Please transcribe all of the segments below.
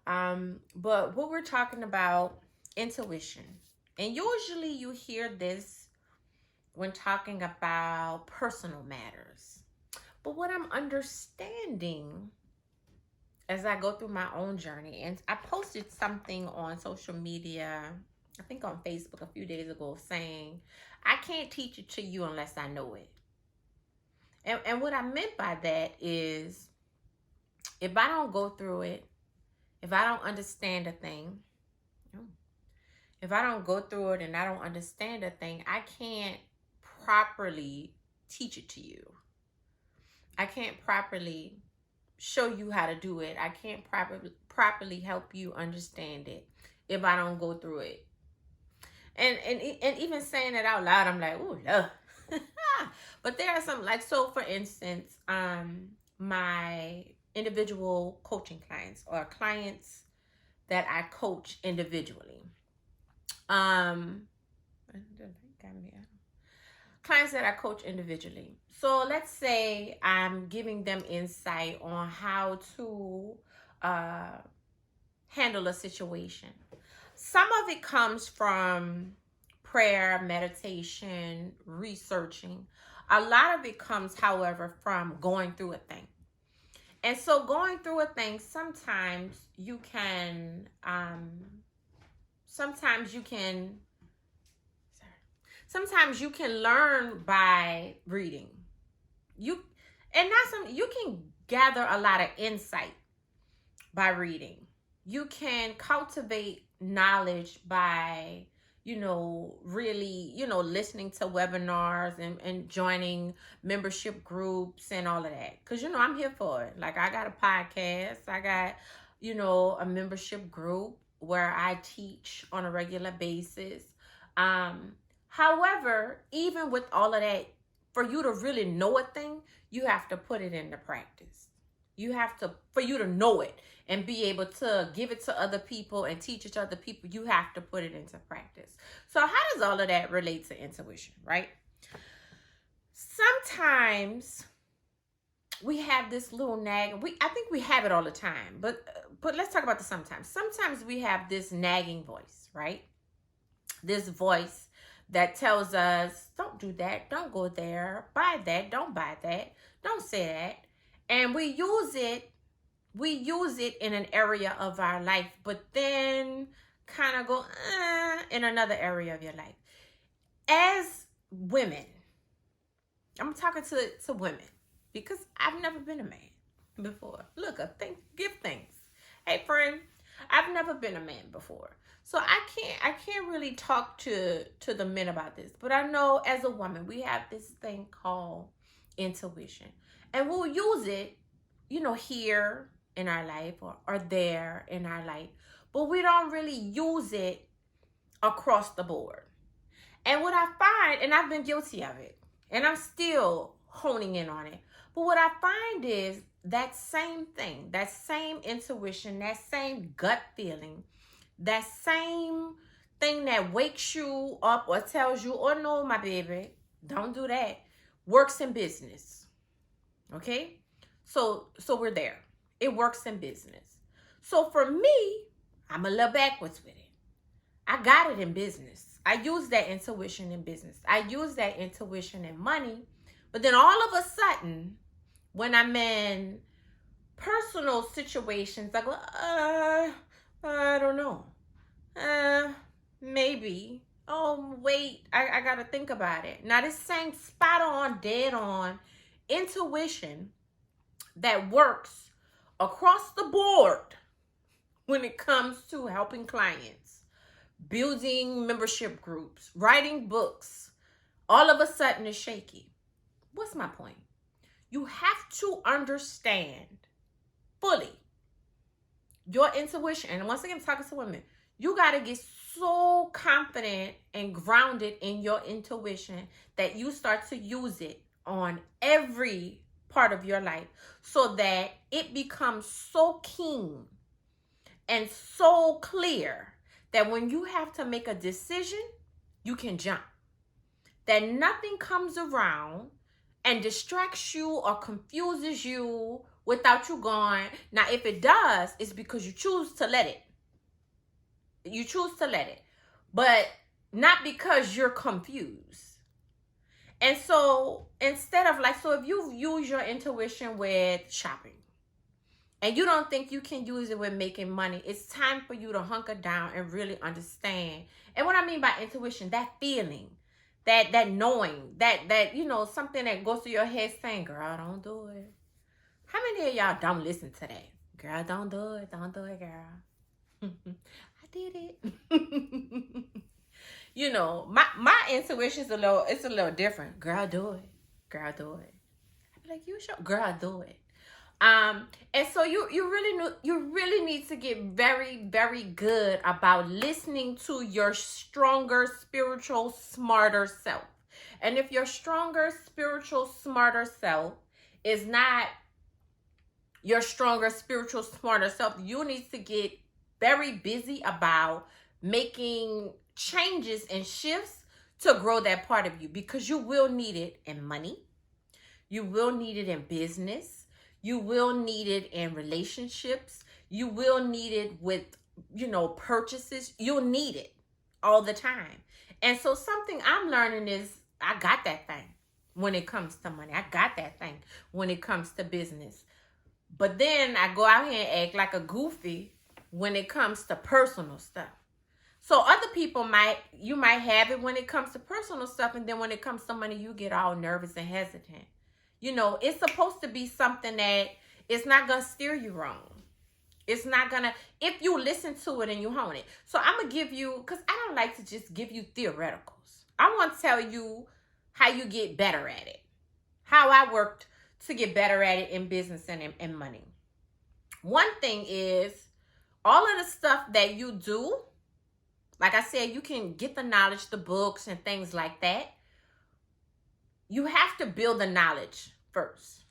But what we're talking about, intuition. And usually you hear this when talking about personal matters. But what I'm understanding as I go through my own journey, and I posted something on social media, I think on Facebook a few days ago, saying, I can't teach it to you unless I know it. And what I meant by that is, if I don't go through it, if I don't understand a thing, if I don't go through it and I don't understand a thing, I can't properly teach it to you. I can't properly show you how to do it. I can't properly help you understand it if I don't go through it. And even saying it out loud, I'm like, oh, no. But there are some, like, so for instance, my individual coaching clients, or clients that I coach individually. Clients that I coach individually. So let's say I'm giving them insight on how to handle a situation. Some of it comes from prayer, meditation, researching. A lot of it comes, however, from going through a thing. And so going through a thing, sometimes you can learn by reading. You can gather a lot of insight by reading. You can cultivate knowledge by, really, listening to webinars and joining membership groups and all of that. Because, I'm here for it. Like, I got a podcast. I got, a membership group where I teach on a regular basis. However, even with all of that, for you to really know a thing, you have to put it into practice. For you to know it and be able to give it to other people and teach it to other people, you have to put it into practice. So how does all of that relate to intuition, right? Sometimes we have this little nag. I think we have it all the time, but let's talk about the sometimes. Sometimes we have this nagging voice, right? This voice that tells us, don't do that, don't go there, buy that, don't buy that, don't say that. And we use it in an area of our life, but then kind of go in another area of your life. As women, I'm talking to women because I've never been a man before. Look, give thanks. Hey friend, I've never been a man before. So I can't really talk to the men about this, but I know as a woman, we have this thing called intuition. And we'll use it, here in our life or there in our life. But we don't really use it across the board. And what I find, and I've been guilty of it, and I'm still honing in on it. But what I find is that same thing, that same intuition, that same gut feeling, that same thing that wakes you up or tells you, oh no, my baby, don't do that, works in business. Okay? So we're there. It works in business. So for me, I'm a little backwards with it. I got it in business. I use that intuition in business. I use that intuition in money. But then all of a sudden, when I'm in personal situations, I go, I don't know. Maybe. Oh, wait, I got to think about it. Now, this same spot on, dead on intuition that works across the board when it comes to helping clients, building membership groups, writing books, all of a sudden is shaky. What's my point? You have to understand fully your intuition. And once again, I'm talking to women, you got to get so confident and grounded in your intuition that you start to use it on every part of your life so that it becomes so keen and so clear that when you have to make a decision, you can jump. That nothing comes around and distracts you or confuses you without you going. Now, if it does, it's because you choose to let it. You choose to let it. But not because you're confused. And so instead of like, so if you use your intuition with shopping and you don't think you can use it with making money, it's time for you to hunker down and really understand. And what I mean by intuition, that feeling, that knowing, that you know, something that goes through your head saying, girl, don't do it. How many of y'all don't listen to that? Girl, don't do it. Don't do it, girl. I did it. You know, my intuition is a little different. Girl, do it. Girl, do it. I be like, you sure? Girl, do it. And so you really need to get very, very good about listening to your stronger, spiritual, smarter self. And if your stronger, spiritual, smarter self is not your stronger, spiritual, smarter self, you need to get very busy about making changes and shifts to grow that part of you, because you will need it in money. You will need it in business. You will need it in relationships. You will need it with, you know, purchases. You'll need it all the time. And so something I'm learning is I got that thing when it comes to money. I got that thing when it comes to business. But then I go out here and act like a goofy when it comes to personal stuff. So other people might have it when it comes to personal stuff, and then when it comes to money, you get all nervous and hesitant. You know, it's supposed to be something that it's not going to steer you wrong. It's not going to, if you listen to it and you hone it. So I'm going to give you, because I don't like to just give you theoreticals. I want to tell you how you get better at it. How I worked to get better at it in business and in money. One thing is, all of the stuff that you do, like I said, you can get the knowledge, the books and things like that. You have to build the knowledge first.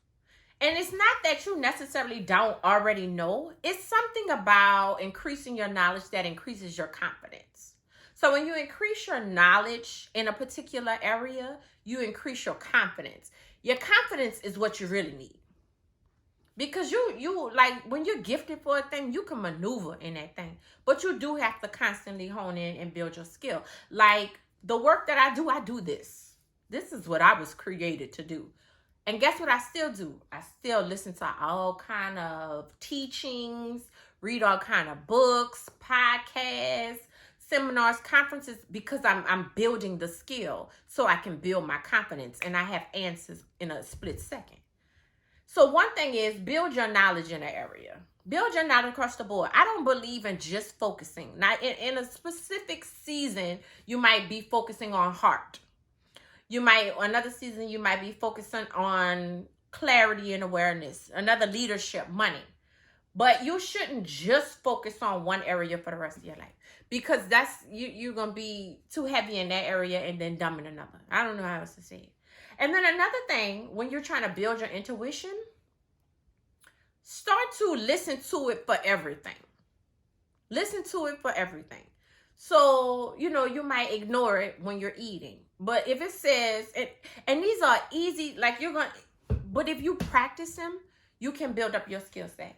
And it's not that you necessarily don't already know. It's something about increasing your knowledge that increases your confidence. So when you increase your knowledge in a particular area, you increase your confidence. Your confidence is what you really need. Because you like, when you're gifted for a thing, you can maneuver in that thing. But you do have to constantly hone in and build your skill. Like the work that I do this. This is what I was created to do. And guess what I still do? I still listen to all kind of teachings, read all kind of books, podcasts, seminars, conferences, because I'm building the skill so I can build my confidence and I have answers in a split second. So one thing is, build your knowledge in an area. Build your knowledge across the board. I don't believe in just focusing. Now, in a specific season, you might be focusing on heart. Another season, you might be focusing on clarity and awareness. Another, leadership, money. But you shouldn't just focus on one area for the rest of your life, because you're going to be too heavy in that area and then dumb in another. I don't know how else to say it. And then another thing, when you're trying to build your intuition, start to listen to it for everything. Listen to it for everything. So, you know, you might ignore it when you're eating. But if it says, and these are easy, like but if you practice them, you can build up your skill set.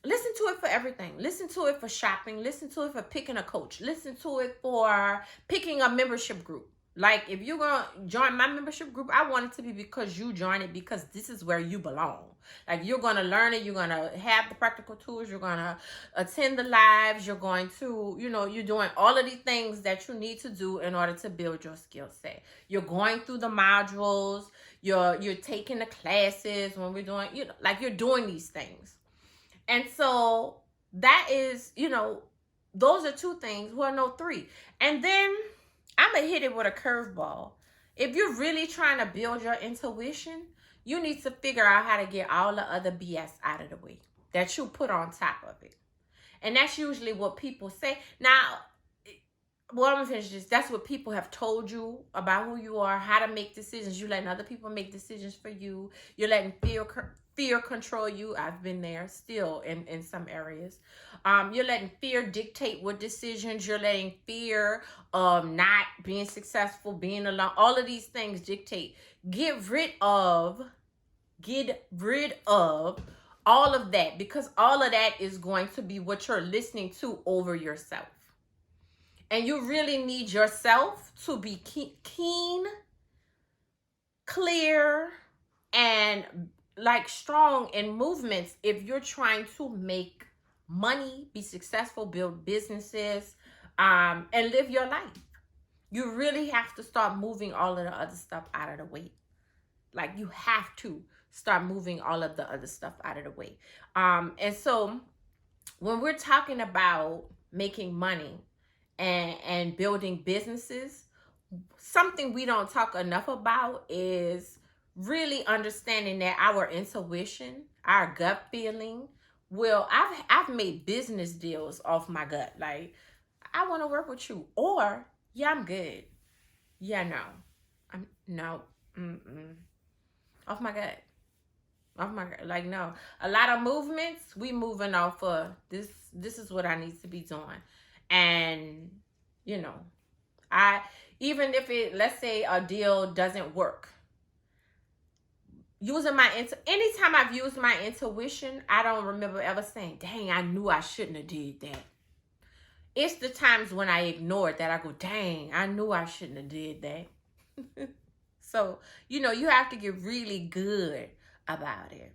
Listen to it for everything. Listen to it for shopping. Listen to it for picking a coach. Listen to it for picking a membership group. Like, if you're going to join my membership group, I want it to be because you join it, because this is where you belong. Like, you're going to learn it. You're going to have the practical tools. You're going to attend the lives. You're going to, you know, you're doing all of these things that you need to do in order to build your skill set. You're going through the modules. You're taking the classes when we're doing, you know, like, you're doing these things. And so that is, you know, those are two things. Well, no, three. And then I'm going to hit it with a curveball. If you're really trying to build your intuition, you need to figure out how to get all the other BS out of the way that you put on top of it. And that's usually what people say. Now, well, I'm going to finish this. That's what people have told you about who you are, how to make decisions. You're letting other people make decisions for you. You're letting fear control you. I've been there still in some areas. You're letting fear dictate what decisions. You're letting fear of not being successful, being alone. All of these things dictate. Get rid of Get rid of all of that, because all of that is going to be what you're listening to over yourself. And you really need yourself to be keen, clear, and like strong in movements if you're trying to make money, be successful, build businesses, and live your life. You really have to start moving all of the other stuff out of the way. Like, you have to start moving all of the other stuff out of the way. And so when we're talking about making money and building businesses, something we don't talk enough about is really understanding that our intuition, our gut feeling, I've made business deals off my gut. Like, I want to work with you, or yeah, I'm good. Yeah, no, I'm no, off my gut, off my gut. Like, no, a lot of movements we moving off of this. This is what I need to be doing, and you know, I even if it, let's say a deal doesn't work, using anytime I've used my intuition, I don't remember ever saying, dang, I knew I shouldn't have did that. It's the times when I ignore it that I go, dang, I knew I shouldn't have did that. So, you have to get really good about it.